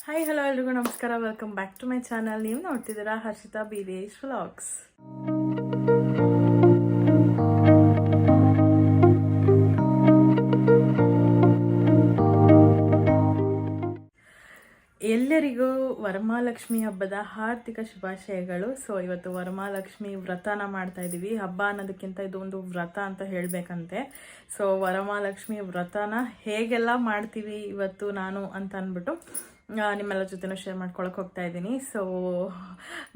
Hi hello ಎಲ್ರಿಗೂ ನಮಸ್ಕಾರ, welcome back to my channel. ನೀವು ನೋಡ್ತಿದ್ದೀರಾ ಹರ್ಷಿತಾ ಬೀರೇಶ್ ವ್ಲಾಗ್ಸ್. ಎಲ್ಲರಿಗೂ ವರಮಹಾಲಕ್ಷ್ಮಿ ಹಬ್ಬದ ಹಾರ್ದಿಕ ಶುಭಾಶಯಗಳು. ಸೊ ಇವತ್ತು ವರಮಹಾಲಕ್ಷ್ಮಿ ವ್ರತನ ಮಾಡ್ತಾ ಇದ್ದೀವಿ. ಹಬ್ಬ ಅನ್ನೋದಕ್ಕಿಂತ ಇದು ಒಂದು ವ್ರತ ಅಂತ ಹೇಳಬೇಕಂತೆ. ಸೊ ವರಮಹಾಲಕ್ಷ್ಮಿ ವ್ರತನ ಹೇಗೆಲ್ಲ ಮಾಡ್ತೀವಿ ಇವತ್ತು ನಾನು ಅಂತ ಅಂದ್ಬಿಟ್ಟು ನಿಮ್ಮೆಲ್ಲ ಜೊತೆನೂ ಶೇರ್ ಮಾಡ್ಕೊಳಕ್ಕೆ ಹೋಗ್ತಾ ಇದ್ದೀನಿ. ಸೊ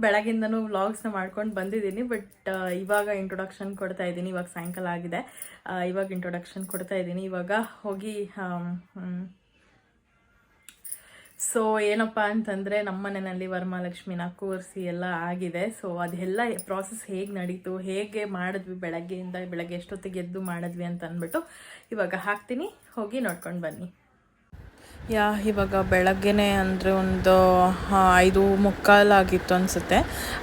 ಬೆಳಗಿಂದನೂ ವ್ಲಾಗ್ಸ್ನ ಮಾಡ್ಕೊಂಡು ಬಂದಿದ್ದೀನಿ, ಬಟ್ ಇವಾಗ ಇಂಟ್ರೊಡಕ್ಷನ್ ಕೊಡ್ತಾ ಇದ್ದೀನಿ. ಇವಾಗ ಸಾಯಂಕಾಲ ಆಗಿದೆ, ಇವಾಗ ಇಂಟ್ರೊಡಕ್ಷನ್ ಕೊಡ್ತಾ ಇದ್ದೀನಿ. ಇವಾಗ ಹೋಗಿ ಸೊ ಏನಪ್ಪ ಅಂತಂದರೆ ನಮ್ಮ ಮನೆಯಲ್ಲಿ ವರಮಹಾಲಕ್ಷ್ಮಿನ ಕೂರಿಸಿ ಎಲ್ಲ ಆಗಿದೆ. ಸೊ ಅದೆಲ್ಲ ಪ್ರಾಸೆಸ್ ಹೇಗೆ ನಡೀತು, ಹೇಗೆ ಮಾಡಿದ್ವಿ, ಬೆಳಗ್ಗೆ ಎಷ್ಟೊತ್ತಿಗೆ ಎದ್ದು ಮಾಡಿದ್ವಿ ಅಂತ ಅಂದ್ಬಿಟ್ಟು ಇವಾಗ ಹಾಕ್ತೀನಿ, ಹೋಗಿ ನೋಡ್ಕೊಂಡು ಬನ್ನಿ. ಇವಾಗ ಬೆಳಗ್ಗೆನೇ ಅಂದರೆ ಒಂದು 5:45 ಆಗಿತ್ತು ಅನಿಸುತ್ತೆ.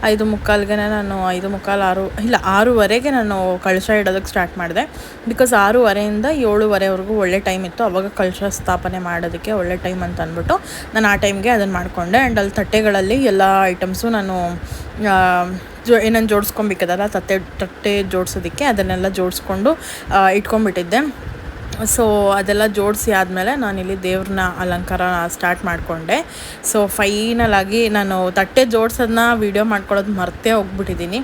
5:45ಗೆ ನಾನು 5:45 6:30ಗೆ ನಾನು ಕಳಶ ಇಡೋದಕ್ಕೆ ಸ್ಟಾರ್ಟ್ ಮಾಡಿದೆ. ಬಿಕಾಸ್ 6:30ಇಂದ 7:30ವರೆಗೂ ಒಳ್ಳೆ ಟೈಮ್ ಇತ್ತು. ಅವಾಗ ಕಳಶ ಸ್ಥಾಪನೆ ಮಾಡೋದಕ್ಕೆ ಒಳ್ಳೆ ಟೈಮ್ ಅಂತ ಅಂದ್ಬಿಟ್ಟು ನಾನು ಆ ಟೈಮ್ಗೆ ಅದನ್ನು ಮಾಡಿಕೊಂಡೆ. ಆ್ಯಂಡ್ ಅಲ್ಲಿ ತಟ್ಟೆಗಳಲ್ಲಿ ಎಲ್ಲ ಐಟಮ್ಸು ನಾನು ಏನನ್ನು ಜೋಡಿಸ್ಕೊಬೇಕದಲ್ಲ, ತಟ್ಟೆ ಜೋಡಿಸೋದಕ್ಕೆ ಅದನ್ನೆಲ್ಲ ಜೋಡಿಸ್ಕೊಂಡು ಇಟ್ಕೊಂಡ್ಬಿಟ್ಟಿದ್ದೆ. ಸೊ ಅದೆಲ್ಲ ಜೋಡಿಸಿ ಆದಮೇಲೆ ನಾನಿಲ್ಲಿ ದೇವ್ರನ್ನ ಅಲಂಕಾರ ಸ್ಟಾರ್ಟ್ ಮಾಡಿಕೊಂಡೆ. ಸೊ ಫೈನಲಾಗಿ ನಾನು ತಟ್ಟೆ ಜೋಡಿಸೋದನ್ನ ವೀಡಿಯೋ ಮಾಡ್ಕೊಳ್ಳೋದು ಮರ್ತೇ ಹೋಗ್ಬಿಟ್ಟಿದ್ದೀನಿ.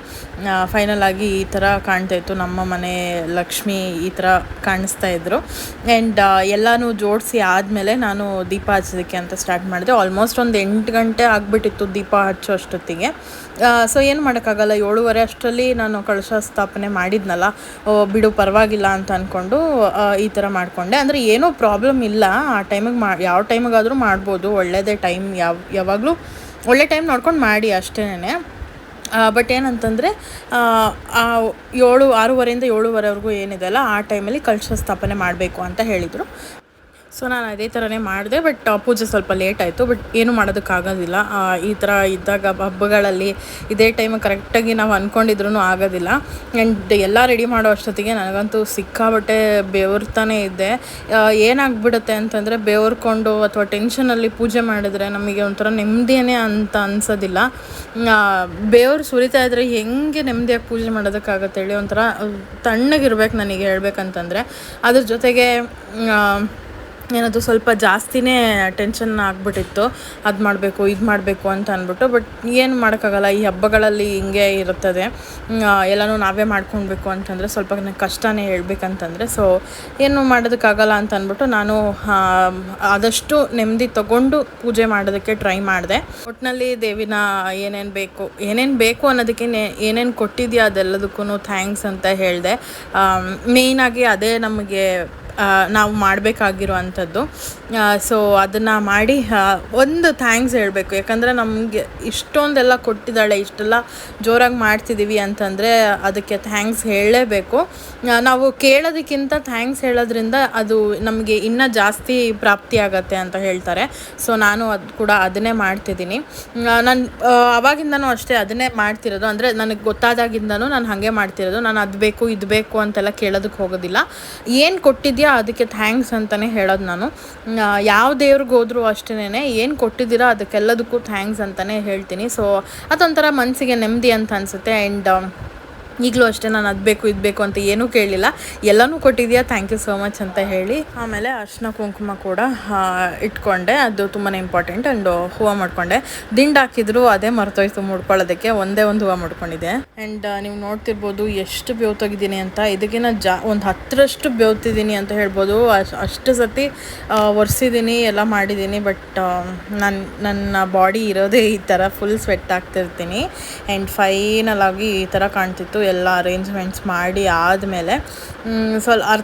ಫೈನಲಾಗಿ ಈ ಥರ ಕಾಣ್ತಾಯಿತ್ತು ನಮ್ಮ ಮನೆ ಲಕ್ಷ್ಮಿ, ಈ ಥರ ಕಾಣಿಸ್ತಾ ಇದ್ರು. ಆ್ಯಂಡ್ ಎಲ್ಲನೂ ಜೋಡಿಸಿ ಆದಮೇಲೆ ನಾನು ದೀಪ ಹಚ್ಚೋದಕ್ಕೆ ಅಂತ ಸ್ಟಾರ್ಟ್ ಮಾಡಿದೆ. ಆಲ್ಮೋಸ್ಟ್ ಒಂದು 8 ಗಂಟೆ ಆಗಿಬಿಟ್ಟಿತ್ತು ದೀಪ ಹಚ್ಚೋ ಅಷ್ಟೊತ್ತಿಗೆ. ಸೊ ಏನು ಮಾಡೋಕ್ಕಾಗಲ್ಲ, 7:30 ಅಷ್ಟರಲ್ಲಿ ನಾನು ಕಳಶ ಸ್ಥಾಪನೆ ಮಾಡಿದ್ನಲ್ಲ, ಬಿಡು ಪರವಾಗಿಲ್ಲ ಅಂತ ಅಂದ್ಕೊಂಡು ಈ ಥರ ಮಾಡಿಕೊಂಡೆ. ಅಂದರೆ ಏನೂ ಪ್ರಾಬ್ಲಮ್ ಇಲ್ಲ, ಆ ಟೈಮಿಗೆ ಯಾವ ಟೈಮಿಗಾದರೂ ಮಾಡ್ಬೋದು, ಒಳ್ಳೆಯದೇ ಟೈಮ್, ಯಾವಾಗಲೂ ಒಳ್ಳೆ ಟೈಮ್ ನೋಡ್ಕೊಂಡು ಮಾಡಿ ಅಷ್ಟೇ. ಬಟ್ ಏನಂತಂದರೆ 6:30ಇಂದ 7:30ವರೆಗೂ ಏನಿದೆ ಆ ಟೈಮಲ್ಲಿ ಕಳಶ ಸ್ಥಾಪನೆ ಮಾಡಬೇಕು ಅಂತ ಹೇಳಿದರು. ಸೊ ನಾನು ಅದೇ ಥರನೇ ಮಾಡಿದೆ. ಬಟ್ ಪೂಜೆ ಸ್ವಲ್ಪ ಲೇಟ್ ಆಯಿತು, ಬಟ್ ಏನು ಮಾಡೋದಕ್ಕಾಗೋದಿಲ್ಲ. ಈ ಥರ ಇದ್ದಾಗ ಹಬ್ಬಗಳಲ್ಲಿ ಇದೇ ಟೈಮ್ ಕರೆಕ್ಟಾಗಿ ನಾವು ಅಂದ್ಕೊಂಡಿದ್ರೂ ಆಗೋದಿಲ್ಲ. ಆ್ಯಂಡ್ ಎಲ್ಲ ರೆಡಿ ಮಾಡೋ ಅಷ್ಟೊತ್ತಿಗೆ ನನಗಂತೂ ಸಿಕ್ಕಾಬಟ್ಟೆ ಬೆವರ್ತಾನೆ ಇದ್ದೆ. ಏನಾಗ್ಬಿಡುತ್ತೆ ಅಂತಂದರೆ ಬೆವರ್ಕೊಂಡು ಅಥವಾ ಟೆನ್ಷನಲ್ಲಿ ಪೂಜೆ ಮಾಡಿದ್ರೆ ನಮಗೆ ಒಂಥರ ನೆಮ್ಮದಿಯೇ ಅಂತ ಅನಿಸೋದಿಲ್ಲ. ಬೆವರು ಸುರಿತಾ ಇದ್ದರೆ ಹೆಂಗೆ ನೆಮ್ಮದಿಯಾಗಿ ಪೂಜೆ ಮಾಡೋದಕ್ಕಾಗತ್ತೆ ಹೇಳಿ? ಒಂಥರ ತಣ್ಣಗಿರ್ಬೇಕು ನನಗೆ ಹೇಳ್ಬೇಕಂತಂದರೆ. ಅದ್ರ ಜೊತೆಗೆ ಏನದು ಸ್ವಲ್ಪ ಜಾಸ್ತಿನೇ ಟೆನ್ಷನ್ ಆಗಿಬಿಟ್ಟಿತ್ತು, ಅದು ಮಾಡಬೇಕು ಇದು ಮಾಡಬೇಕು ಅಂತ ಅಂದ್ಬಿಟ್ಟು. ಬಟ್ ಏನು ಮಾಡೋಕ್ಕಾಗಲ್ಲ, ಈ ಹಬ್ಬಗಳಲ್ಲಿ ಹಿಂಗೆ ಇರುತ್ತದೆ. ಎಲ್ಲನೂ ನಾವೇ ಮಾಡ್ಕೊಳ್ಬೇಕು ಅಂತಂದರೆ ಸ್ವಲ್ಪ ಕಷ್ಟನೇ ಹೇಳ್ಬೇಕಂತಂದರೆ. ಸೊ ಏನು ಮಾಡೋದಕ್ಕಾಗಲ್ಲ ಅಂತ ಅಂದ್ಬಿಟ್ಟು ನಾನು ಆದಷ್ಟು ನೆಮ್ಮದಿ ತಗೊಂಡು ಪೂಜೆ ಮಾಡೋದಕ್ಕೆ ಟ್ರೈ ಮಾಡಿದೆ. ಒಟ್ಟಿನಲ್ಲಿ ದೇವಿನ ಏನೇನು ಬೇಕು ಅನ್ನೋದಕ್ಕೆ ಏನೇನು ಕೊಟ್ಟಿದೆಯಾ ಅದೆಲ್ಲದಕ್ಕೂ ಥ್ಯಾಂಕ್ಸ್ ಅಂತ ಹೇಳಿದೆ. ಮೇಯ್ನಾಗಿ ಅದೇ ನಮಗೆ ನಾವು ಮಾಡಬೇಕಾಗಿರೋ ಅಂಥದ್ದು. ಸೊ ಅದನ್ನು ಮಾಡಿ ಒಂದು ಥ್ಯಾಂಕ್ಸ್ ಹೇಳಬೇಕು. ಯಾಕಂದರೆ ನಮಗೆ ಇಷ್ಟೊಂದೆಲ್ಲ ಕೊಟ್ಟಿದ್ದಾಳೆ, ಇಷ್ಟೆಲ್ಲ ಜೋರಾಗಿ ಮಾಡ್ತಿದ್ದೀವಿ ಅಂತಂದರೆ ಅದಕ್ಕೆ ಥ್ಯಾಂಕ್ಸ್ ಹೇಳಲೇಬೇಕು. ನಾವು ಕೇಳೋದಕ್ಕಿಂತ ಥ್ಯಾಂಕ್ಸ್ ಹೇಳೋದ್ರಿಂದ ಅದು ನಮಗೆ ಇನ್ನೂ ಜಾಸ್ತಿ ಪ್ರಾಪ್ತಿ ಆಗತ್ತೆ ಅಂತ ಹೇಳ್ತಾರೆ. ಸೊ ನಾನು ಅದನ್ನೇ ಮಾಡ್ತಿದ್ದೀನಿ. ನಾನು ಅವಾಗಿಂದನೂ ಅಷ್ಟೇ ಅದನ್ನೇ ಮಾಡ್ತಿರೋದು. ಅಂದರೆ ನನಗೆ ಗೊತ್ತಾದಾಗಿಂದನೂ ನಾನು ಹಾಗೆ ಮಾಡ್ತಿರೋದು. ನಾನು ಅದು ಬೇಕು ಇದು ಬೇಕು ಅಂತೆಲ್ಲ ಕೇಳೋದಕ್ಕೆ ಹೋಗೋದಿಲ್ಲ. ಏನು ಕೊಟ್ಟಿದ್ಯಾ ಅದಕ್ಕೆ ಥ್ಯಾಂಕ್ಸ್ ಅಂತಲೇ ಹೇಳೋದು ನಾನು. ಯಾವ ದೇವ್ರಿಗೆ ಹೋದರೂ ಅಷ್ಟೇ, ಏನು ಕೊಟ್ಟಿದ್ದೀರಾ ಅದಕ್ಕೆಲ್ಲದಕ್ಕೂ ಥ್ಯಾಂಕ್ಸ್ ಅಂತಲೇ ಹೇಳ್ತೀನಿ. ಸೊ ಅದೊಂಥರ ಮನಸ್ಸಿಗೆ ನೆಮ್ಮದಿ ಅಂತ ಅನಿಸುತ್ತೆ. ಆ್ಯಂಡ್ ಈಗಲೂ ಅಷ್ಟೇ ನಾನು ಅದು ಬೇಕು ಇದು ಬೇಕು ಅಂತ ಏನೂ ಕೇಳಲಿಲ್ಲ, ಎಲ್ಲನೂ ಕೊಟ್ಟಿದೆಯಾ ಥ್ಯಾಂಕ್ ಯು ಸೋ ಮಚ್ ಅಂತ ಹೇಳಿ. ಆಮೇಲೆ ಅರಿಶಿನ ಕುಂಕುಮ ಕೂಡ ಇಟ್ಕೊಂಡೆ, ಅದು ತುಂಬಾ ಇಂಪಾರ್ಟೆಂಟ್. ಆ್ಯಂಡ್ ಹೂವು ಮಾಡ್ಕೊಂಡೆ. ದಿಂಡು ಹಾಕಿದ್ರು ಅದೇ ಮರ್ತೋಯ್ತು ಮುಡ್ಕೊಳ್ಳೋದಕ್ಕೆ, ಒಂದೇ ಒಂದು ಹೂವು ಮಾಡ್ಕೊಂಡಿದ್ದೆ. ಆ್ಯಂಡ್ ನೀವು ನೋಡ್ತಿರ್ಬೋದು ಎಷ್ಟು ಬೇವ್ತೋಗಿದ್ದೀನಿ ಅಂತ. ಇದಕ್ಕಿಂತ ಒಂದು 10ರಷ್ಟು ಬೇವ್ತಿದ್ದೀನಿ ಅಂತ ಹೇಳ್ಬೋದು. ಅಷ್ಟು ಸತಿ ಒರೆಸಿದ್ದೀನಿ, ಎಲ್ಲ ಮಾಡಿದ್ದೀನಿ. ಬಟ್ ನನ್ನ ಬಾಡಿ ಇರೋದೇ ಈ ಥರ ಫುಲ್ ಸ್ವೆಟ್ ಆಗ್ತಿರ್ತೀನಿ. ಆ್ಯಂಡ್ ಫೈನಲಾಗಿ ಈ ಥರ ಕಾಣ್ತಿತ್ತು. ಎಲ್ಲ ಅರೇಂಜ್ಮೆಂಟ್ಸ್ ಮಾಡಿ ಆದಮೇಲೆ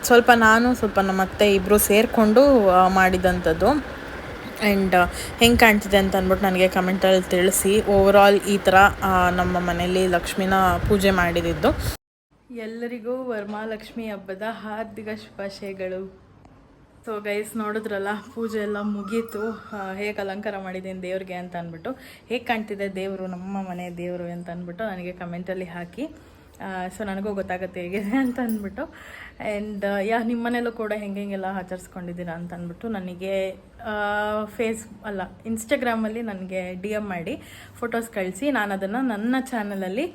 ಸ್ವಲ್ಪ ನಾನು ಸ್ವಲ್ಪ ನಮ್ಮ ಅತ್ತೆ ಇಬ್ಬರು ಸೇರಿಕೊಂಡು ಮಾಡಿದಂಥದ್ದು. ಆ್ಯಂಡ್ ಹೆಂಗೆ ಕಾಣ್ತಿದೆ ಅಂತ ಅಂದ್ಬಿಟ್ಟು ನನಗೆ ಕಮೆಂಟಲ್ಲಿ ತಿಳಿಸಿ. ಓವರಾಲ್ ಈ ಥರ ನಮ್ಮ ಮನೇಲಿ ಲಕ್ಷ್ಮಿನ ಪೂಜೆ ಮಾಡಿದ್ದು. ಎಲ್ಲರಿಗೂ ವರಮಹಾಲಕ್ಷ್ಮಿ ಹಬ್ಬದ ಹಾರ್ದಿಕ ಶುಭಾಶಯಗಳು. ಸೊ ಗೈಸ್ ನೋಡಿದ್ರಲ್ಲ, ಪೂಜೆ ಎಲ್ಲ ಮುಗೀತು. ಹೇಗೆ ಅಲಂಕಾರ ಮಾಡಿದ್ದೀನಿ ದೇವ್ರಿಗೆ ಅಂತ ಅಂದ್ಬಿಟ್ಟು, ಹೇಗೆ ಕಾಣ್ತಿದೆ ದೇವರು, ನಮ್ಮ ಮನೆ ದೇವರು ಅಂತ ಅಂದ್ಬಿಟ್ಟು ನನಗೆ ಕಮೆಂಟಲ್ಲಿ ಹಾಕಿ. ಸೊ ನನಗೂ ಗೊತ್ತಾಗುತ್ತೆ ಹೇಗಿದೆ ಅಂತ ಅಂದ್ಬಿಟ್ಟು. ಆ್ಯಂಡ್ ನಿಮ್ಮ ಮನೇಲೂ ಕೂಡ ಹೆಂಗೆಲ್ಲ ಆಚರಿಸ್ಕೊಂಡಿದ್ದೀರಾ ಅಂತ ಅಂದ್ಬಿಟ್ಟು ನನಗೆ ಇನ್ಸ್ಟಾಗ್ರಾಮಲ್ಲಿ ನನಗೆ DM ಮಾಡಿ ಫೋಟೋಸ್ ಕಳಿಸಿ. ನಾನು ಅದನ್ನು ನನ್ನ ಚಾನಲಲ್ಲಿ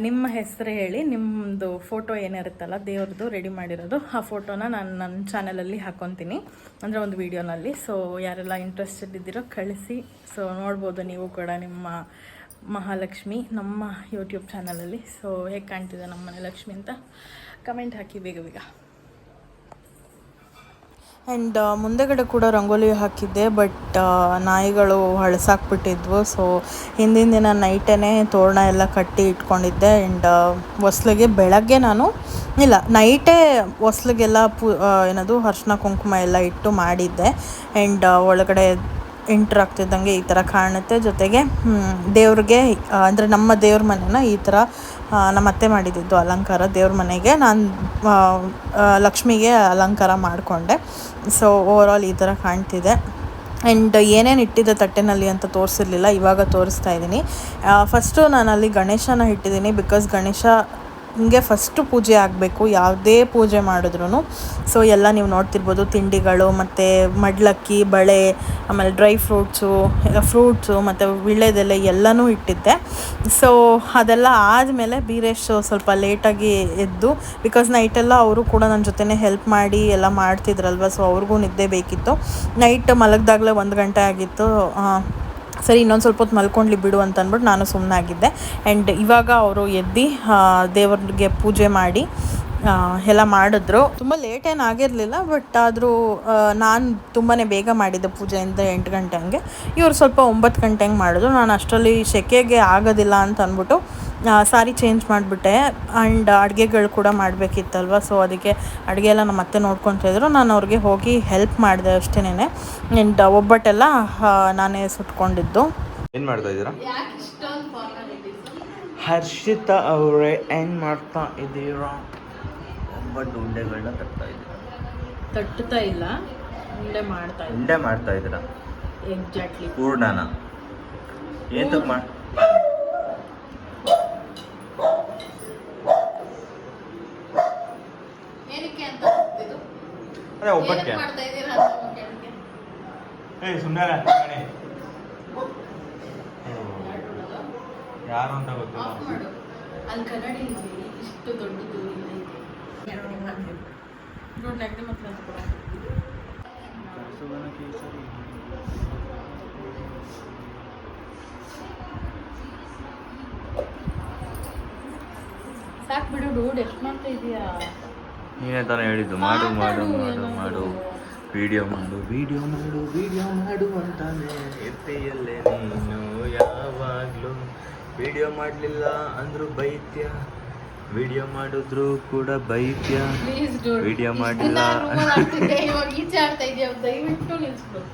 ನಿಮ್ಮ ಹೆಸರು ಹೇಳಿ ನಿಮ್ಮದು ಫೋಟೋ ಏನಿರುತ್ತಲ್ಲ ದೇವ್ರದ್ದು ರೆಡಿ ಮಾಡಿರೋದು, ಆ ಫೋಟೋನ ನಾನು ನನ್ನ ಚಾನಲಲ್ಲಿ ಹಾಕ್ಕೊತೀನಿ, ಅಂದರೆ ಒಂದು ವೀಡಿಯೋನಲ್ಲಿ. ಸೊ ಯಾರೆಲ್ಲ ಇಂಟ್ರೆಸ್ಟೆಡ್ ಇದ್ದೀರೋ ಕಳಿಸಿ. ಸೊ ನೋಡ್ಬೋದು ನೀವು ಕೂಡ ನಿಮ್ಮ ಮಹಾಲಕ್ಷ್ಮಿ ನಮ್ಮ ಯೂಟ್ಯೂಬ್ ಚಾನಲಲ್ಲಿ. ಸೊ ಹೇಗೆ ಕಾಣ್ತಿದೆ ನಮ್ಮ ಮನೆ ಲಕ್ಷ್ಮಿ ಅಂತ ಕಮೆಂಟ್ ಹಾಕಿ ಬೇಗ ಬೇಗ. ಆ್ಯಂಡ್ ಮುಂದೆಗಡೆ ಕೂಡ ರಂಗೋಲಿ ಹಾಕಿದ್ದೆ, ಬಟ್ ನಾಯಿಗಳು ಹಳಸಾಕ್ಬಿಟ್ಟಿದ್ವು. ಸೊ ಹಿಂದಿನ ದಿನ ನೈಟೇ ತೋರಣ ಎಲ್ಲ ಕಟ್ಟಿ ಇಟ್ಕೊಂಡಿದ್ದೆ. ಆ್ಯಂಡ್ ಹೊಸ್ಲಿಗೆ ಬೆಳಗ್ಗೆ ನೈಟೇ ಹೊಸ್ಲಿಗೆಲ್ಲ ಏನದು ಅರಿಶಿನ ಕುಂಕುಮ ಎಲ್ಲ ಇಟ್ಟು ಮಾಡಿದ್ದೆ. ಆ್ಯಂಡ್ ಒಳಗಡೆ ಎಂಟ್ರ್ ಆಗ್ತಿದ್ದಂಗೆ ಈ ಥರ ಕಾಣುತ್ತೆ. ಜೊತೆಗೆ ದೇವ್ರಿಗೆ ಅಂದರೆ ನಮ್ಮ ದೇವ್ರ ಮನೆನ ಈ ಥರ ನಮ್ಮ ಅತ್ತೆ ಮಾಡಿದ್ದು ಅಲಂಕಾರ. ದೇವ್ರ ಮನೆಗೆ ನಾನು ಲಕ್ಷ್ಮಿಗೆ ಅಲಂಕಾರ ಮಾಡಿಕೊಂಡೆ. ಸೊ ಓವರಾಲ್ ಈ ಥರ ಕಾಣ್ತಿದೆ. ಆ್ಯಂಡ್ ಏನೇನು ಇಟ್ಟಿದ್ದೆ ತಟ್ಟೆನಲ್ಲಿ ಅಂತ ತೋರಿಸಿರ್ಲಿಲ್ಲ, ಇವಾಗ ತೋರಿಸ್ತಾ ಇದ್ದೀನಿ. ಫಸ್ಟು ನಾನು ಅಲ್ಲಿ ಗಣೇಶನ ಇಟ್ಟಿದ್ದೀನಿ. ಬಿಕಾಸ್ ಗಣೇಶ ಹಿಂಗೆ ಫಸ್ಟು ಪೂಜೆ ಆಗಬೇಕು ಯಾವುದೇ ಪೂಜೆ ಮಾಡಿದ್ರೂ. ಸೊ ಎಲ್ಲ ನೀವು ನೋಡ್ತಿರ್ಬೋದು, ತಿಂಡಿಗಳು ಮತ್ತು ಮಡ್ಲಕ್ಕಿ, ಬಳೆ, ಆಮೇಲೆ ಡ್ರೈ ಫ್ರೂಟ್ಸು ಮತ್ತು ವೀಳ್ಯದೆಲೆ ಎಲ್ಲನೂ ಇಟ್ಟಿದ್ದೆ. ಸೊ ಅದೆಲ್ಲ ಆದಮೇಲೆ ಬೀರೇಶ್ ಸ್ವಲ್ಪ ಲೇಟಾಗಿ ಎದ್ದು, ಬಿಕಾಸ್ ನೈಟೆಲ್ಲ ಅವರು ಕೂಡ ನನ್ನ ಜೊತೆನೇ ಹೆಲ್ಪ್ ಮಾಡಿ ಎಲ್ಲ ಮಾಡ್ತಿದ್ರಲ್ವ. ಸೊ ಅವ್ರಿಗೂ ನಿದ್ದೆ ಬೇಕಿತ್ತು. ನೈಟ್ ಮಲಗಿದಾಗಲೇ 1 ಗಂಟೆ ಆಗಿತ್ತು. ಸರಿ ಇನ್ನೊಂದು ಸ್ವಲ್ಪ ಹೊತ್ತು ಮಲ್ಕೊಂಡ್ಲಿ ಬಿಡು ಅಂತ ಅಂದ್ಬಿಟ್ಟು ನಾನು ಸುಮ್ಮನಾಗಿದ್ದೆ. ಆ್ಯಂಡ್ ಇವಾಗ ಅವರು ಎದ್ದು ದೇವರಿಗೆ ಪೂಜೆ ಮಾಡಿ ಎಲ್ಲ ಮಾಡಿದ್ರು. ತುಂಬ ಲೇಟ್ ಏನು ಆಗಿರಲಿಲ್ಲ, ಬಟ್ ಆದರೂ ನಾನು ತುಂಬಾ ಬೇಗ ಮಾಡಿದ್ದೆ ಪೂಜೆಯಿಂದ 8 ಗಂಟೆ ಹಂಗೆ. ಇವರು ಸ್ವಲ್ಪ 9 ಗಂಟೆ ಹಂಗೆ ಮಾಡಿದ್ರು. ನಾನು ಅಷ್ಟರಲ್ಲಿ ಸೆಕೆಗೆ ಆಗೋದಿಲ್ಲ ಅಂತ ಅಂದ್ಬಿಟ್ಟು ಸಾರಿ ಚೇಂಜ್ ಮಾಡಿಬಿಟ್ಟೆ. ಆ್ಯಂಡ್ ಅಡುಗೆಗಳು ಕೂಡ ಮಾಡಬೇಕಿತ್ತಲ್ವ. ಸೊ ಅದಕ್ಕೆ ಅಡುಗೆ ಎಲ್ಲ ನಮ್ಮ ಅತ್ತೆ ನೋಡ್ಕೊತಿದ್ರು, ನಾನು ಅವ್ರಿಗೆ ಹೋಗಿ ಹೆಲ್ಪ್ ಮಾಡಿದೆ ಅಷ್ಟೇನೆ. ಆ್ಯಂಡ್ ಒಬ್ಬಟ್ಟೆಲ್ಲ ನಾನೇ ಸುಟ್ಕೊಂಡಿದ್ದು. ಏನು ಮಾಡ್ತಾ ಇದ್ದೀರಾ ಹರ್ಷಿತಾ ಅವರೇ? ಏನು ಮಾಡ್ತಾ ಇದ್ದೀರಾ? ಒಬ್ಬಟ್ಟು ಉಂಡೆಗಳನ್ನ ತಟ್ಟುತ್ತಾ ಇಲ್ಲ, ಉಂಡೆ ಮಾಡ್ತಾ ಇದ್ದೀರಾ? ಎಕ್ಸಾಕ್ಟ್ಲಿ. ಪೂರ್ಣನ ಏನು ಮಾಡಿ ಅದೇ ಒಬ್ಬಟ್ಟಿಗೆ ಸುಮ್ಮನೆ ಯಾರು ಅಂತ ಗೊತ್ತಿಲ್ಲ. ಅಲ್ಲಿ ಕನ್ನಡಿ ಇಷ್ಟು ದೊಡ್ಡದು ಸಾಕು ಬಿಡು. ಡೂಡ್ ಎಷ್ಟು ಮಾಡ್ತಾ ಇದೀಯಾ? ನೀನೇ ತಾನೇ ಹೇಳಿದ್ದು ಮಾಡು ಮಾಡು ಮಾಡು ಮಾಡು ವಿಡಿಯೋ ಮಾಡು ವಿಡಿಯೋ ಮಾಡು ವಿಡಿಯೋ ಮಾಡು ಅಂತಾನೆ ಇರ್ತೀಯಲ್ಲೇ ನೀನು ಯಾವಾಗಲೂ. ವಿಡಿಯೋ ಮಾಡಲಿಲ್ಲ ಅಂದರೂ ಬೈತ್ಯ, ವಿಡಿಯೋ ಮಾಡಿದ್ರು ಕೂಡ ಬೈತ್ಯ. ವಿಡಿಯೋ ಮಾಡಲಿಲ್ಲ ಈಚೆ ಆಡ್ತಾ ಇದೆಯಾ? ದಯವಿಟ್ಟು ನಿಲ್ಸ್ಬಿಡು.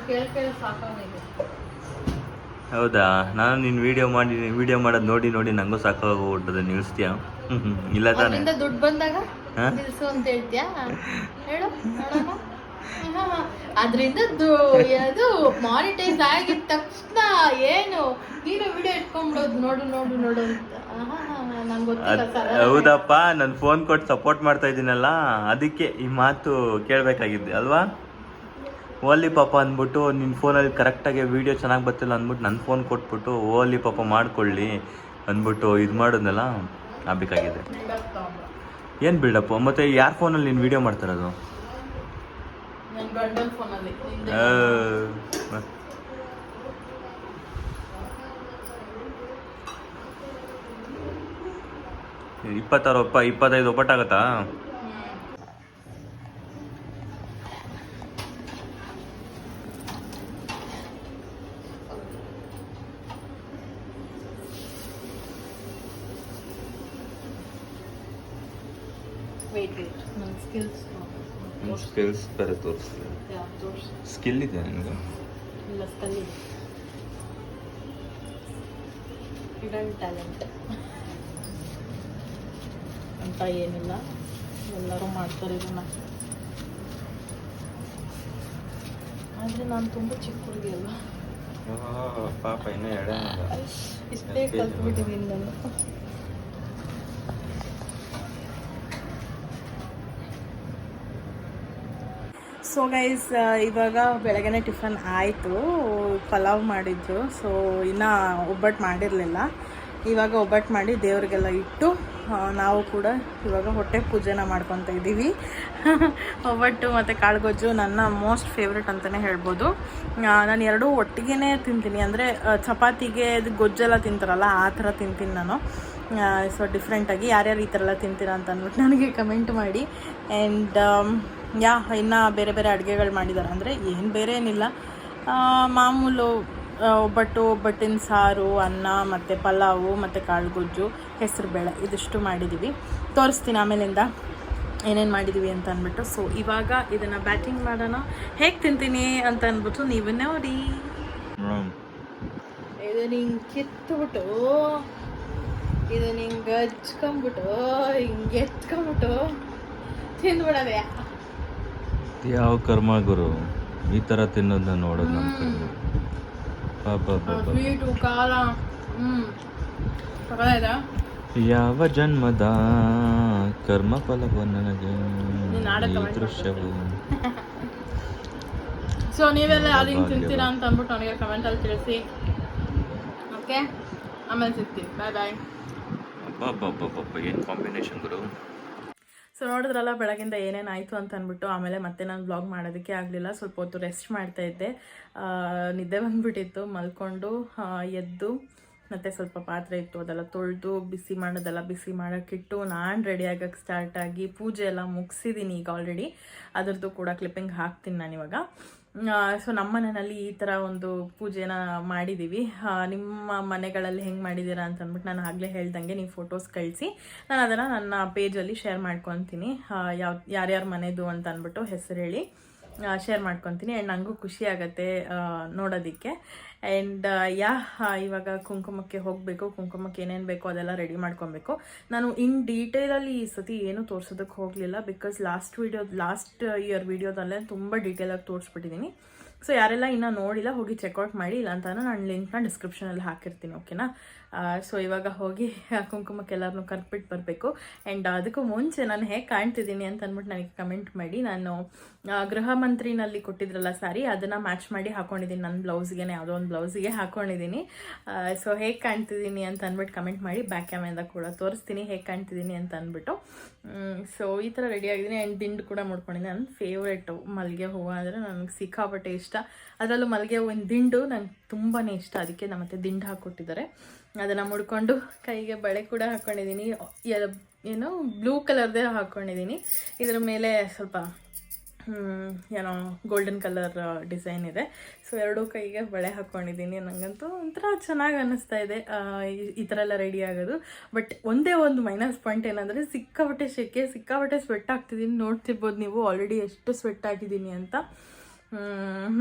ಕೇಳಿ ಸಾಕಾಗಿದೆ. ಹೌದಾ? ನಾನು ನೀನು ವಿಡಿಯೋ ಮಾಡೋದು ನೋಡಿ ನೋಡಿ ನನಗೂ ಸಾಕಾಗೋಗ್ಬಿಟ್ಟದೆ. ನಿಲ್ಲಿಸ್ತೀಯಾ? ಇಲ್ಲ ತಾನೆ? ದುಡ್ಡು ಬಂದಾಗ ನಿಲ್ಸು ಅಂತ ಹೇಳ್ತೀಯಾ? ಹೇಳು ನೋಡೋಣ. ಅದರಿಂದ ಅದು ಮಾನಿಟೈಸ್ ಆಗಿದ ತಕ್ಷಣ ಏನು ನೀನು ವಿಡಿಯೋ ಇಟ್ಕೊಂಡ್ಬಿಡೋದು, ನೋಡು ನೋಡು ನೋಡು ಅಂತ. ನಂಗೆ ಗೊತ್ತಿಲ್ಲ. ಹೌದಪ್ಪ, ನಾನು ಫೋನ್ ಕೊಟ್ಟು ಸಪೋರ್ಟ್ ಮಾಡ್ತಾ ಇದ್ದೀನಲ್ಲ, ಅದಕ್ಕೆ ಈ ಮಾತು ಕೇಳಬೇಕಾಗಿದ್ದೆ ಅಲ್ವಾ? ಓಲಿ ಪಾಪ ಅಂದ್ಬಿಟ್ಟು ನಿನ್ನ ಫೋನಲ್ಲಿ ಕರೆಕ್ಟಾಗಿ ವೀಡಿಯೋ ಚೆನ್ನಾಗಿ ಬರ್ತಿಲ್ಲ ಅಂದ್ಬಿಟ್ಟು ನನ್ನ ಫೋನ್ ಕೊಟ್ಬಿಟ್ಟು ಓಲಿ ಪಾಪ ಮಾಡ್ಕೊಳ್ಳಿ ಅಂದ್ಬಿಟ್ಟು ಇದು ಮಾಡೋದನ್ನೆಲ್ಲ ಆಗಬೇಕಾಗಿದೆ. ಏನು ಬಿಲ್ಡಪ್ಪು? ಮತ್ತು ಯಾರ ಫೋನಲ್ಲಿ ನೀನು ವೀಡಿಯೋ ಮಾಡ್ತಿರೋದು? $25 ಒಬ್ಬಟ್ಟಾಗತ್ತಾ? ಸ್ಕಿಲ್ಸ್ ಬೇರೆ ತೋರಿಸ್ತೀವಿ. ಸ್ಕಿಲ್ ಇದೆ ನಿಮಗೆ? ಇಲ್ಲ, ಸ್ಕಿಲ್ ಇದೆ. ಹಿಡನ್ ಟ್ಯಾಲೆಂಟ್ ಅಂತ ಏನಿಲ್ಲ, ಎಲ್ಲರೂ ಮಾಡ್ತಾರೆ ಇದನ್ನ. ಆದರೆ ನಾನು ತುಂಬ ಚಿಕ್ಕ ಹುಡುಗಿ ಅಲ್ವಾ, ಪಾಪ ಇನ್ನೂ ಇಷ್ಟೇ ಕಲ್ತ್ಬಿಟ್ಟಿದ್ದೀನಿ ನಾನು. ಸೊ ಗೈಸ್ ಇವಾಗ ಬೆಳಗ್ಗೆ ಟಿಫನ್ ಆಯಿತು, ಪಲಾವ್ ಮಾಡಿದ್ರು. ಸೊ ಇನ್ನೂ ಒಬ್ಬಟ್ಟು ಮಾಡಿರಲಿಲ್ಲ. ಇವಾಗ ಒಬ್ಬಟ್ಟು ಮಾಡಿ ದೇವರಿಗೆಲ್ಲ ಇಟ್ಟು ನಾವು ಕೂಡ ಇವಾಗ ಹೊಟ್ಟೆ ಪೂಜೆನ ಮಾಡ್ಕೊತ ಇದ್ದೀವಿ. ಒಬ್ಬಟ್ಟು ಮತ್ತು ಕಾಳುಗೊಜ್ಜು ನನ್ನ ಮೋಸ್ಟ್ ಫೇವ್ರೆಟ್ ಅಂತಲೇ ಹೇಳ್ಬೋದು. ನಾನು ಎರಡೂ ಒಟ್ಟಿಗೆ ತಿಂತೀನಿ. ಅಂದರೆ ಚಪಾತಿಗೆ ಇದು ಗೊಜ್ಜೆಲ್ಲ ತಿಂತಾರಲ್ಲ ಆ ಥರ ತಿಂತೀನಿ ನಾನು. ಸೊ ಡಿಫ್ರೆಂಟಾಗಿ ಯಾರ್ಯಾರು ಈ ಥರ ಎಲ್ಲ ತಿಂತೀರಾ ಅಂತ ಅಂದ್ಬಿಟ್ಟು ನನಗೆ ಕಮೆಂಟ್ ಮಾಡಿ. ಆ್ಯಂಡ್ ಇನ್ನೂ ಬೇರೆ ಬೇರೆ ಅಡುಗೆಗಳು ಮಾಡಿದ್ದಾರೆ. ಅಂದರೆ ಏನು ಬೇರೆ ಏನಿಲ್ಲ, ಮಾಮೂಲು ಒಬ್ಬಟ್ಟಿನ ಸಾರು, ಅನ್ನ ಮತ್ತು ಪಲಾವು ಮತ್ತು ಕಾಳುಗೊಜ್ಜು, ಹೆಸರುಬೇಳೆ ಇದಿಷ್ಟು ಮಾಡಿದ್ದೀವಿ. ತೋರಿಸ್ತೀನಿ ಆಮೇಲಿಂದ ಏನೇನು ಮಾಡಿದ್ದೀವಿ ಅಂತ ಅಂದ್ಬಿಟ್ಟು. ಸೊ ಇವಾಗ ಇದನ್ನು ಬ್ಯಾಟಿಂಗ್ ಮಾಡೋಣ. ಹೇಗೆ ತಿಂತೀನಿ ಅಂತ ಅಂದ್ಬಿಟ್ಟು ನೀವು ನೋಡಿ. ಇದನ್ನ ಹಿಂಗೆ ಕಿತ್ಬಿಟ್ಟು, ಇದನ್ನ ಹಿಂಗೆ ಹಚ್ಕೊಂಬಿಟ್ಟು, ಹಿಂಗೆ ಎತ್ಕೊಂಬಿಟ್ಟು ತಿಂದ್ಬಿಡೋದೆ. ಯಾವ ಕರ್ಮ ಗುರು ಈ ಥರ ತಿನ್ನೋದನ್ನ ನೋಡೋದು ನಮ್ಮ ಕರ್ಮ. ಸ್ವೀಟು ಖಾರ ತಗೊಳ್ಳೋದಾ? ಯಾವ ಜನ್ಮದ ಕರ್ಮ ಫಲವ ನನಗೆ ಈ ದೃಶ್ಯವು. ಸೊ ನೀವೆಲ್ಲ ಯಾರು ಹಿಂಗೆ ತಿಂತೀರಾ ಅಂತ ಅಂದ್ಬಿಟ್ಟು ನನಗೆ ಕಮೆಂಟಲ್ಲಿ ತಿಳಿಸಿ. ಓಕೆ, ಆಮೇಲೆ ಸಿಗ್ತೀನಿ. ಬಾಯ್ ಬಾಯ್. ಏನು ಕಾಂಬಿನೇಷನ್ ಗುರು. ಸೊ ನೋಡಿದ್ರಲ್ಲ ಬೆಳಗಿಂದ ಏನೇನಾಯಿತು ಅಂತ ಅಂದ್ಬಿಟ್ಟು. ಆಮೇಲೆ ಮತ್ತೆ ನಾನು ವ್ಲಾಗ್ ಮಾಡೋದಕ್ಕೆ ಆಗಲಿಲ್ಲ. ಸ್ವಲ್ಪ ಹೊತ್ತು ರೆಸ್ಟ್ ಮಾಡ್ತಾಯಿದ್ದೆ, ನಿದ್ದೆ ಬಂದುಬಿಟ್ಟಿತ್ತು. ಮಲ್ಕೊಂಡು ಎದ್ದು ಮತ್ತು ಸ್ವಲ್ಪ ಪಾತ್ರೆ ಇತ್ತು, ಅದೆಲ್ಲ ತೊಳೆದು ಬಿಸಿ ಮಾಡೋಕ್ಕಿಟ್ಟು ನಾನು ರೆಡಿ ಆಗೋಕ್ಕೆ ಸ್ಟಾರ್ಟ್ ಆಗಿ ಪೂಜೆ ಎಲ್ಲ ಮುಗಿಸಿದ್ದೀನಿ ಈಗ ಆಲ್ರೆಡಿ. ಅದರದ್ದು ಕೂಡ ಕ್ಲಿಪ್ಪಿಂಗ್ ಹಾಕ್ತೀನಿ ನಾನಿವಾಗ. ಸೊ ನಮ್ಮ ಮನೆಯಲ್ಲಿ ಈ ಥರ ಒಂದು ಪೂಜೆನ ಮಾಡಿದ್ದೀವಿ. ನಿಮ್ಮ ಮನೆಗಳಲ್ಲಿ ಹೆಂಗೆ ಮಾಡಿದ್ದೀರಾ ಅಂತ ಅಂದ್ಬಿಟ್ಟು ನಾನು ಆಗಲೇ ಹೇಳ್ದಂಗೆ ನೀವು ಫೋಟೋಸ್ ಕಳಿಸಿ, ನಾನು ಅದನ್ನು ನನ್ನ ಪೇಜಲ್ಲಿ ಶೇರ್ ಮಾಡ್ಕೊತೀನಿ. ಯಾರ್ಯಾರ ಮನೆದು ಅಂತ ಅಂದ್ಬಿಟ್ಟು ಹೆಸರು ಹೇಳಿ ಶೇರ್ ಮಾಡ್ಕೊತೀನಿ. ಆ್ಯಂಡ್ ನನಗೂ ಖುಷಿ ಆಗುತ್ತೆ ನೋಡೋದಕ್ಕೆ. ಆ್ಯಂಡ್ ಇವಾಗ ಕುಂಕುಮಕ್ಕೆ ಹೋಗಬೇಕು. ಕುಂಕುಮಕ್ಕೆ ಏನೇನು ಬೇಕೋ ಅದೆಲ್ಲ ರೆಡಿ ಮಾಡ್ಕೊಬೇಕು. ನಾನು ಇನ್ ಡೀಟೇಲಲ್ಲಿ ಈ ಸತಿ ಏನೂ ತೋರ್ಸೋದಕ್ಕೆ ಹೋಗಲಿಲ್ಲ, ಬಿಕಾಸ್ ಲಾಸ್ಟ್ ಇಯರ್ ವಿಡಿಯೋದಲ್ಲೇ ತುಂಬ ಡೀಟೇಲಾಗಿ ತೋರಿಸ್ಬಿಟ್ಟಿದ್ದೀನಿ. ಸೊ ಯಾರೆಲ್ಲ ಇನ್ನೂ ನೋಡಿಲ್ಲ ಹೋಗಿ ಚೆಕ್ಔಟ್ ಮಾಡಿ, ಇಲ್ಲ ಅಂತಾನು ನಾನು ಲಿಂಕ್ನ ಡಿಸ್ಕ್ರಿಪ್ಷನಲ್ಲಿ ಹಾಕಿರ್ತೀನಿ. ಓಕೆನಾ? ಸೊ ಇವಾಗ ಹೋಗಿ ಕುಂಕುಮಕ್ಕೆ ಎಲ್ಲರನ್ನೂ ಕರ್ಬಿಟ್ಟು ಬರಬೇಕು. ಆ್ಯಂಡ್ ಅದಕ್ಕೂ ಮುಂಚೆ ನಾನು ಹೇಗೆ ಕಾಣ್ತಿದ್ದೀನಿ ಅಂತ ಅಂದ್ಬಿಟ್ಟು ನನಗೆ ಕಮೆಂಟ್ ಮಾಡಿ. ನಾನು ಗೃಹ ಮಂತ್ರಿನಲ್ಲಿ ಕೊಟ್ಟಿದ್ರಲ್ಲ ಸಾರಿ, ಅದನ್ನು ಮ್ಯಾಚ್ ಮಾಡಿ ಹಾಕ್ಕೊಂಡಿದ್ದೀನಿ. ನನ್ನ ಬ್ಲೌಸ್ಗೆ ಯಾವುದೋ ಒಂದು ಬ್ಲೌಸಿಗೆ ಹಾಕ್ಕೊಂಡಿದ್ದೀನಿ. ಸೊ ಹೇಗೆ ಕಾಣ್ತಿದ್ದೀನಿ ಅಂತ ಅಂದ್ಬಿಟ್ಟು ಕಮೆಂಟ್ ಮಾಡಿ. ಬ್ಯಾಕ್ ಕ್ಯಾಮೆಯಿಂದ ಕೂಡ ತೋರಿಸ್ತೀನಿ ಹೇಗೆ ಕಾಣ್ತಿದ್ದೀನಿ ಅಂತ ಅಂದ್ಬಿಟ್ಟು. ಸೊ ಈ ಥರ ರೆಡಿ ಆಗಿದ್ದೀನಿ. ಆ್ಯಂಡ್ ದಿಂಡು ಕೂಡ ಮಾಡ್ಕೊಂಡಿದ್ದೀನಿ. ನನ್ನ ಫೇವ್ರೆಟು ಮಲ್ಲಿಗೆ ಹೂವು ಅಂದರೆ ನನಗೆ ಸಿಕ್ಕಾಪಟ್ಟೆ ಇಷ್ಟ. ಅದರಲ್ಲೂ ಮಲ್ಲಿಗೆ ಹೂವಿನ ದಿಂಡು ನಂಗೆ ತುಂಬಾ ಇಷ್ಟ. ಅದಕ್ಕೆ ನಮ್ಮ ಮತ್ತೆ ದಿಂಡು ಹಾಕ್ಕೊಟ್ಟಿದ್ದಾರೆ. ಅದನ್ನು ಮುಡ್ಕೊಂಡು ಕೈಗೆ ಬಳೆ ಕೂಡ ಹಾಕ್ಕೊಂಡಿದ್ದೀನಿ. ಏನೋ ಬ್ಲೂ ಕಲರ್ದೇ ಹಾಕ್ಕೊಂಡಿದ್ದೀನಿ. ಇದರ ಮೇಲೆ ಸ್ವಲ್ಪ ಏನೋ ಗೋಲ್ಡನ್ ಕಲರ್ ಡಿಸೈನ್ ಇದೆ. ಸೊ ಎರಡೂ ಕೈಗೆ ಬಳೆ ಹಾಕ್ಕೊಂಡಿದ್ದೀನಿ. ನನಗಂತೂ ಒಂಥರ ಚೆನ್ನಾಗಿ ಅನ್ನಿಸ್ತಾ ಇದೆ ಈ ಥರ ಎಲ್ಲ ರೆಡಿ ಆಗೋದು. ಬಟ್ ಒಂದೇ ಒಂದು ಮೈನಸ್ ಪಾಯಿಂಟ್ ಏನಂದರೆ ಸಿಕ್ಕಾಪಟ್ಟೆ ಶೆಕೆ, ಸಿಕ್ಕಾಪಟ್ಟೆ ಸ್ವೆಟ್ ಆಗ್ತಿದ್ದೀನಿ. ನೋಡ್ತಿರ್ಬೋದು ನೀವು ಆಲ್ರೆಡಿ ಎಷ್ಟು ಸ್ವೆಟ್ ಆಗಿದ್ದೀನಿ ಅಂತ.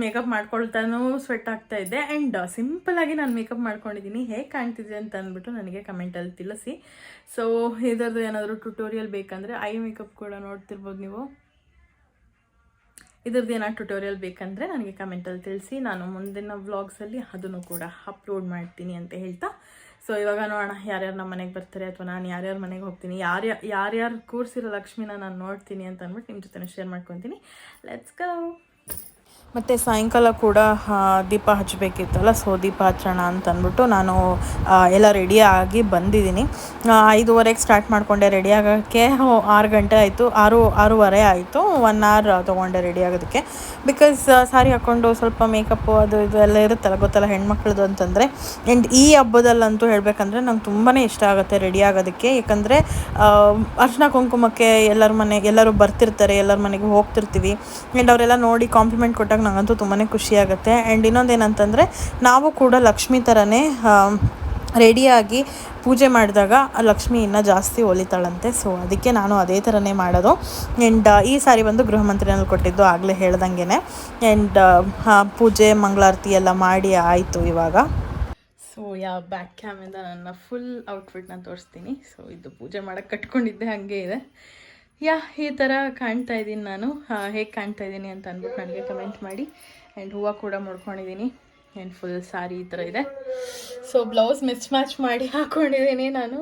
ಮೇಕಪ್ ಮಾಡ್ಕೊಳ್ತಾನೂ ಸ್ವೆಟ್ ಆಗ್ತಾ ಇದ್ದೆ. ಆ್ಯಂಡ್ ಸಿಂಪಲಾಗಿ ನಾನು ಮೇಕಪ್ ಮಾಡ್ಕೊಂಡಿದ್ದೀನಿ. ಹೇಗೆ ಕಾಣ್ತಿದೆ ಅಂತ ಅಂದ್ಬಿಟ್ಟು ನನಗೆ ಕಮೆಂಟಲ್ಲಿ ತಿಳಿಸಿ. ಸೊ ಇದರದ್ದು ಏನಾದರೂ ಟ್ಯುಟೋರಿಯಲ್ ಬೇಕಂದರೆ ಐ ಮೇಕಪ್ ಕೂಡ ನೋಡ್ತಿರ್ಬೋದು ನೀವು. ಇದ್ರದ್ದು ಏನಾದ್ರು ಟ್ಯುಟೋರಿಯಲ್ ಬೇಕಂದರೆ ನನಗೆ ಕಮೆಂಟಲ್ಲಿ ತಿಳಿಸಿ. ನಾನು ಮುಂದಿನ ವ್ಲಾಗ್ಸಲ್ಲಿ ಅದನ್ನು ಕೂಡ ಅಪ್ಲೋಡ್ ಮಾಡ್ತೀನಿ ಅಂತ ಹೇಳ್ತಾ. ಸೊ ಇವಾಗ ನೋಡೋಣ ಯಾರ್ಯಾರು ನಮ್ಮ ಮನೆಗೆ ಬರ್ತಾರೆ ಅಥವಾ ನಾನು ಯಾರ್ಯಾರ ಮನೆಗೆ ಹೋಗ್ತೀನಿ, ಯಾರ್ಯಾರು ಕೂರಿಸಿರೋ ಲಕ್ಷ್ಮಿನ ನಾನು ನೋಡ್ತೀನಿ ಅಂತ ಅಂದ್ಬಿಟ್ಟು ನಿಮ್ಮ ಜೊತೆ ಶೇರ್ ಮಾಡ್ಕೊತೀನಿ. Let's go. ಮತ್ತು ಸಾಯಂಕಾಲ ಕೂಡ ದೀಪ ಹಚ್ಚಬೇಕಿತ್ತಲ್ಲ, ಸೊ ದೀಪ ಹಚ್ಚೋಣ ಅಂತ ಅಂದ್ಬಿಟ್ಟು ನಾನು ಎಲ್ಲ ರೆಡಿಯಾಗಿ ಬಂದಿದ್ದೀನಿ. 5:30ಗೆ ಸ್ಟಾರ್ಟ್ ಮಾಡಿಕೊಂಡೆ ರೆಡಿ ಆಗೋಕ್ಕೆ. 6 ಗಂಟೆ ಆಯಿತು, 6:30 ಆಯಿತು. 1 hour ತೊಗೊಂಡೆ ರೆಡಿ ಆಗೋದಕ್ಕೆ. ಬಿಕಾಸ್ ಸಾರಿ ಹಾಕ್ಕೊಂಡು ಸ್ವಲ್ಪ ಮೇಕಪ್ಪು ಅದು ಇದು ಎಲ್ಲ ಇರುತ್ತಲ್ಲ, ಗೊತ್ತಲ್ಲ ಹೆಣ್ಮಕ್ಳದ್ದು ಅಂತಂದರೆ. ಆ್ಯಂಡ್ ಈ ಹಬ್ಬದಲ್ಲಂತೂ ಹೇಳಬೇಕಂದ್ರೆ ನಂಗೆ ತುಂಬಾ ಇಷ್ಟ ಆಗುತ್ತೆ ರೆಡಿ ಆಗೋದಕ್ಕೆ. ಯಾಕಂದರೆ ಅರ್ಶಿನ ಕುಂಕುಮಕ್ಕೆ ಎಲ್ಲರೂ ಬರ್ತಿರ್ತಾರೆ, ಎಲ್ಲರ ಮನೆಗೆ ಹೋಗ್ತಿರ್ತೀವಿ. ಆ್ಯಂಡ್ ಅವರೆಲ್ಲ ನೋಡಿ ಕಾಂಪ್ಲಿಮೆಂಟ್ ಕೊಟ್ಟಾಗ ನನಗಂತೂ ತುಂಬಾ ಖುಷಿ ಆಗುತ್ತೆ. ಆ್ಯಂಡ್ ಇನ್ನೊಂದೇನಂತಂದರೆ ನಾವು ಕೂಡ ಲಕ್ಷ್ಮಿ ಥರನೇ ರೆಡಿಯಾಗಿ ಪೂಜೆ ಮಾಡಿದಾಗ ಲಕ್ಷ್ಮಿ ಇನ್ನೂ ಜಾಸ್ತಿ ಒಲಿತಾಳಂತೆ. ಸೊ ಅದಕ್ಕೆ ನಾನು ಅದೇ ಥರನೇ ಮಾಡೋದು. ಆ್ಯಂಡ್ ಈ ಸಾರಿ ಬಂದು ಗೃಹ ಮಂತ್ರಿನಲ್ಲಿ ಕೊಟ್ಟಿದ್ದು ಆಗಲೇ ಹೇಳ್ದಂಗೆ. ಆ್ಯಂಡ್ ಪೂಜೆ ಮಂಗಳಾರತಿ ಎಲ್ಲ ಮಾಡಿ ಆಯಿತು ಇವಾಗ. ಸೊ ಬ್ಯಾಕ್ ಕ್ಯಾಮಿಂದ ನನ್ನ ಫುಲ್ ಔಟ್ಫಿಟ್ನ ತೋರಿಸ್ತೀನಿ. ಸೊ ಇದು ಪೂಜೆ ಮಾಡೋಕ್ಕೆ ಕಟ್ಕೊಂಡಿದ್ದೆ ಹಾಗೆ ಇದೆ. ಈ ಥರ ಕಾಣ್ತಾ ಇದ್ದೀನಿ ನಾನು. ಹೇಗೆ ಕಾಣ್ತಾ ಇದ್ದೀನಿ ಅಂತ ಅಂದ್ಬಿಟ್ಟು ನನಗೆ ಕಮೆಂಟ್ ಮಾಡಿ. ಆ್ಯಂಡ್ ಹೂವು ಕೂಡ ಮುಡ್ಕೊಂಡಿದ್ದೀನಿ. ಆ್ಯಂಡ್ ಫುಲ್ ಸಾರಿ ಈ ಥರ ಇದೆ. ಸೊ ಬ್ಲೌಸ್ ಮಿಸ್ ಮ್ಯಾಚ್ ಮಾಡಿ ಹಾಕ್ಕೊಂಡಿದ್ದೀನಿ ನಾನು.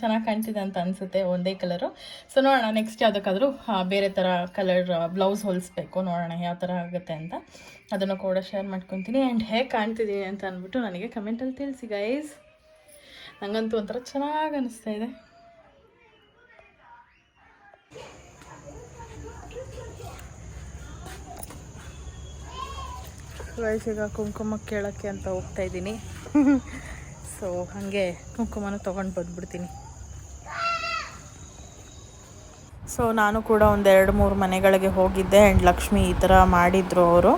ಚೆನ್ನಾಗಿ ಕಾಣ್ತಿದೆ ಅಂತ ಅನಿಸುತ್ತೆ, ಒಂದೇ ಕಲರು. ಸೊ ನೋಡೋಣ ನೆಕ್ಸ್ಟ್ ಯಾವುದಕ್ಕಾದರೂ ಬೇರೆ ಥರ ಕಲರ್ ಬ್ಲೌಸ್ ಹೊಲಿಸ್ಬೇಕು, ನೋಡೋಣ ಯಾವ ಥರ ಆಗುತ್ತೆ ಅಂತ. ಅದನ್ನು ಕೂಡ ಶೇರ್ ಮಾಡ್ಕೊತೀನಿ. ಆ್ಯಂಡ್ ಹೇಗೆ ಕಾಣ್ತಿದ್ದೀನಿ ಅಂತ ಅಂದ್ಬಿಟ್ಟು ನನಗೆ ಕಮೆಂಟಲ್ಲಿ ತಿಳಿಸಿ ಗೈಸ್. ನನಗಂತೂ ಒಂಥರ ಚೆನ್ನಾಗಿ ಅನಿಸ್ತಾ ಇದೆ. ಈಗ ಕುಂಕುಮ ಕೇಳೋಕ್ಕೆ ಅಂತ ಹೋಗ್ತಾ ಇದ್ದೀನಿ. ಸೊ ಹಾಗೆ ಕುಂಕುಮನ ತೊಗೊಂಡು ಬಂದ್ಬಿಡ್ತೀನಿ. ಸೊ ನಾನು ಕೂಡ ಒಂದು 2-3 ಮನೆಗಳಿಗೆ ಹೋಗಿದ್ದೆ. ಆ್ಯಂಡ್ ಲಕ್ಷ್ಮಿ ಈ ಥರ ಮಾಡಿದರು ಅವರು.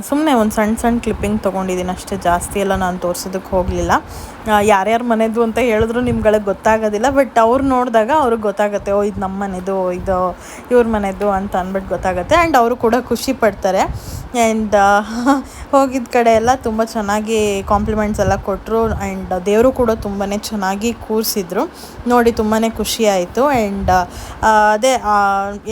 ಸುಮ್ಮನೆ ಒಂದು ಸಣ್ಣ ಕ್ಲಿಪ್ಪಿಂಗ್ ತೊಗೊಂಡಿದ್ದೀನಿ ಅಷ್ಟೇ, ಜಾಸ್ತಿ ಎಲ್ಲ ನಾನು ತೋರಿಸೋದಕ್ಕೆ ಹೋಗಲಿಲ್ಲ. ಯಾರ್ಯಾರ ಮನೆದು ಅಂತ ಹೇಳಿದ್ರು ನಿಮ್ಗಳಿಗೆ ಗೊತ್ತಾಗೋದಿಲ್ಲ, ಬಟ್ ಅವ್ರು ನೋಡಿದಾಗ ಅವ್ರಿಗೆ ಗೊತ್ತಾಗುತ್ತೆ, ಓ ಇದು ನಮ್ಮ ಮನೆದು, ಇದು ಇವ್ರ ಮನೆದು ಅಂತ ಅಂದ್ಬಿಟ್ಟು ಗೊತ್ತಾಗುತ್ತೆ. ಆ್ಯಂಡ್ ಅವರು ಕೂಡ ಖುಷಿ ಪಡ್ತಾರೆ. ಆ್ಯಂಡ್ ಹೋಗಿದ್ದ ಕಡೆ ಎಲ್ಲ ತುಂಬ ಚೆನ್ನಾಗಿ ಕಾಂಪ್ಲಿಮೆಂಟ್ಸ್ ಎಲ್ಲ ಕೊಟ್ಟರು. ಆ್ಯಂಡ್ ದೇವರು ಕೂಡ ತುಂಬಾ ಚೆನ್ನಾಗಿ ಕೂರಿಸಿದ್ರು, ನೋಡಿ ತುಂಬಾ ಖುಷಿ ಆಯಿತು. ಆ್ಯಂಡ್ ಅದೇ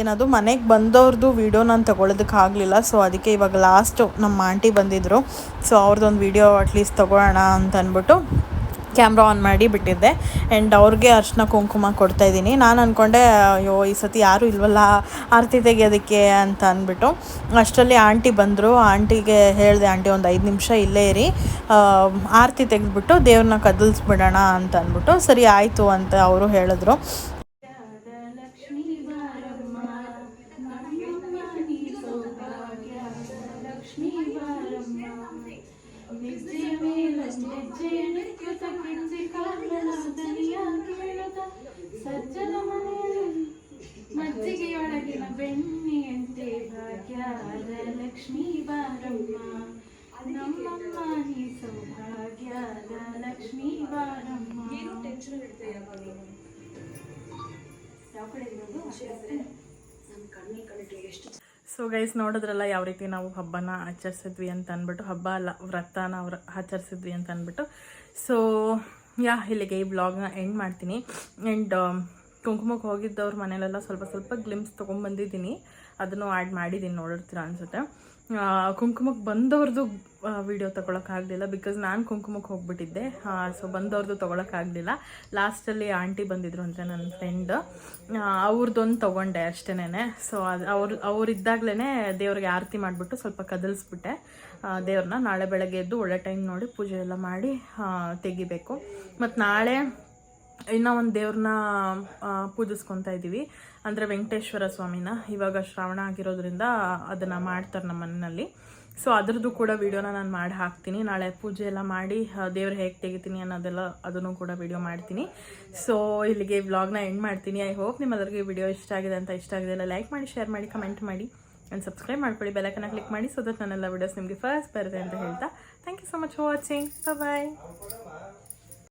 ಏನದು ಮನೆಗೆ ಬಂದವ್ರದ್ದು ವೀಡಿಯೋ ನಾನು ತೊಗೊಳೋದಕ್ಕೆ ಆಗಲಿಲ್ಲ. ಸೊ ಅದಕ್ಕೆ ಇವಾಗ ಲಾಸ್ಟು ನಮ್ಮ ಆಂಟಿ ಬಂದಿದ್ದರು. ಸೊ ಅವ್ರದ್ದೊಂದು ವೀಡಿಯೋ ಅಟ್ಲೀಸ್ಟ್ ತೊಗೊಳ್ಳೋಣ ಅಂತ ಅಂದ್ಬಿಟ್ಟು ಕ್ಯಾಮ್ರಾ ಆನ್ ಮಾಡಿ ಬಿಟ್ಟಿದ್ದೆ. ಆ್ಯಂಡ್ ಅವ್ರಿಗೆ ಅರ್ಶಿನ ಕುಂಕುಮ ಕೊಡ್ತಾಯಿದ್ದೀನಿ. ನಾನು ಅಂದ್ಕೊಂಡೆ ಅಯ್ಯೋ ಈ ಸತಿ ಯಾರೂ ಇಲ್ವಲ್ಲ ಆರತಿ ತೆಗೆಯೋದಕ್ಕೆ ಅಂತ ಅಂದ್ಬಿಟ್ಟು. ಅಷ್ಟರಲ್ಲಿ ಆಂಟಿ ಬಂದರು. ಆಂಟಿಗೆ ಹೇಳಿದೆ, ಆಂಟಿ ಒಂದು 5 ನಿಮಿಷ ಇಲ್ಲೇ ಇರಿ, ಆರತಿ ತೆಗೆದ್ಬಿಟ್ಟು ದೇವ್ರನ್ನ ಕದಲಿಸ್ಬಿಡೋಣ ಅಂತ ಅಂದ್ಬಿಟ್ಟು. ಸರಿ ಆಯಿತು ಅಂತ ಅವರು ಹೇಳಿದ್ರು. ಸಜ್ಜನ ಮನೆಯಲ್ಲಿ ಮಜ್ಜಿಗೆಯೊಳಗಿನ ಬೆಣ್ಣೆಯಂತೆ ಭಾಗ್ಯದ ಲಕ್ಷ್ಮೀ ಬಾರಮ್ಮ, ನಮ್ಮಮ್ಮ ನೀ ಸೌಭಾಗ್ಯದ ಲಕ್ಷ್ಮೀ ಬಾರಮ್ಮ. ಯಾವ ಕಡೆ ಇರೋದು? ಸೊ ಗೈಸ್ ನೋಡಿದ್ರಲ್ಲ ಯಾವ ರೀತಿ ನಾವು ಹಬ್ಬನ ಆಚರಿಸಿದ್ವಿ ಅಂತ ಅಂದ್ಬಿಟ್ಟು, ಹಬ್ಬ ಅಲ್ಲ ವ್ರತನ ಆಚರಿಸಿದ್ವಿ ಅಂತ ಅಂದ್ಬಿಟ್ಟು. ಸೊ ಇಲ್ಲಿಗೆ ಈ ಬ್ಲಾಗ್ನ ಎಂಡ್ ಮಾಡ್ತೀನಿ. ಆ್ಯಂಡ್ ಕುಂಕುಮಕ್ಕೆ ಹೋಗಿದ್ದವ್ರ ಮನೇಲೆಲ್ಲ ಸ್ವಲ್ಪ ಗ್ಲಿಮ್ಸ್ ತೊಗೊಂಡ್ಬಂದಿದ್ದೀನಿ, ಅದನ್ನು ಆ್ಯಡ್ ಮಾಡಿದ್ದೀನಿ, ನೋಡಿರ್ತೀರ ಅನಿಸುತ್ತೆ. ಕುಂಕುಮಕ್ಕೆ ಬಂದವ್ರದ್ದು ವೀಡಿಯೋ ತೊಗೊಳಕ್ಕಾಗಲಿಲ್ಲ, ಬಿಕಾಸ್ ನಾನು ಕುಂಕುಮಕ್ಕೆ ಹೋಗ್ಬಿಟ್ಟಿದ್ದೆ. ಸೊ ಬಂದವ್ರದ್ದು ತೊಗೊಳಕ್ಕಾಗಲಿಲ್ಲ. ಲಾಸ್ಟಲ್ಲಿ ಆಂಟಿ ಬಂದಿದ್ರು ಅಂದರೆ ನನ್ನ ಫ್ರೆಂಡ್, ಅವ್ರದ್ದೊಂದು ತೊಗೊಂಡೆ ಅಷ್ಟೇನೆ. ಸೊ ಅದು ಅವರಿದ್ದಾಗಲೇ ದೇವ್ರಿಗೆ ಆರತಿ ಮಾಡಿಬಿಟ್ಟು ಸ್ವಲ್ಪ ಕದಲಿಸ್ಬಿಟ್ಟೆ ದೇವ್ರನ್ನ. ನಾಳೆ ಬೆಳಗ್ಗೆ ಎದ್ದು ಒಳ್ಳೆ ಟೈಮ್ ನೋಡಿ ಪೂಜೆ ಎಲ್ಲ ಮಾಡಿ ತೆಗಿಬೇಕು. ಮತ್ತು ನಾಳೆ ಇನ್ನೂ ಒಂದು ದೇವ್ರನ್ನ ಪೂಜಿಸ್ಕೊತಾ ಇದ್ದೀವಿ, ಅಂದರೆ ವೆಂಕಟೇಶ್ವರ ಸ್ವಾಮಿನ. ಇವಾಗ ಶ್ರಾವಣ ಆಗಿರೋದ್ರಿಂದ ಅದನ್ನು ಮಾಡ್ತಾರೆ ನಮ್ಮ ಮನೆಯಲ್ಲಿ. ಸೊ ಅದರದ್ದು ಕೂಡ ವೀಡಿಯೋನ ನಾನು ಮಾಡಿ ಹಾಕ್ತೀನಿ. ನಾಳೆ ಪೂಜೆ ಎಲ್ಲ ಮಾಡಿ ದೇವ್ರು ಹೇಗೆ ತೆಗಿತೀನಿ ಅನ್ನೋದೆಲ್ಲ ಅದನ್ನು ಕೂಡ ವೀಡಿಯೋ ಮಾಡ್ತೀನಿ. ಸೊ ಇಲ್ಲಿಗೆ ವ್ಲಾಗ್ನ ಎಂಡ್ ಮಾಡ್ತೀನಿ. ಐ ಹೋಪ್ ನಿಮ್ಮೆಲ್ಲರಿಗೂ ವಿಡಿಯೋ ಇಷ್ಟ ಆಗಿದೆ ಅಂತ. ಇಷ್ಟ ಆಗಿದೆ ಎಲ್ಲ ಲೈಕ್ ಮಾಡಿ, ಶೇರ್ ಮಾಡಿ, ಕಮೆಂಟ್ ಮಾಡಿ, ಆ್ಯಂಡ್ ಸಬ್ಸ್ಕ್ರೈಬ್ ಮಾಡ್ಕೊಳ್ಳಿ, ಬೆಲ್ಲೈಕನ್ನ ಕ್ಲಿಕ್ ಮಾಡಿ, ಸೊ ದಟ್ ನನ್ನೆಲ್ಲ ವೀಡಿಯೋಸ್ ನಿಮಗೆ ಫಸ್ಟ್ ಬರುತ್ತೆ ಅಂತ ಹೇಳ್ತಾ thank you so much for watching. Bye.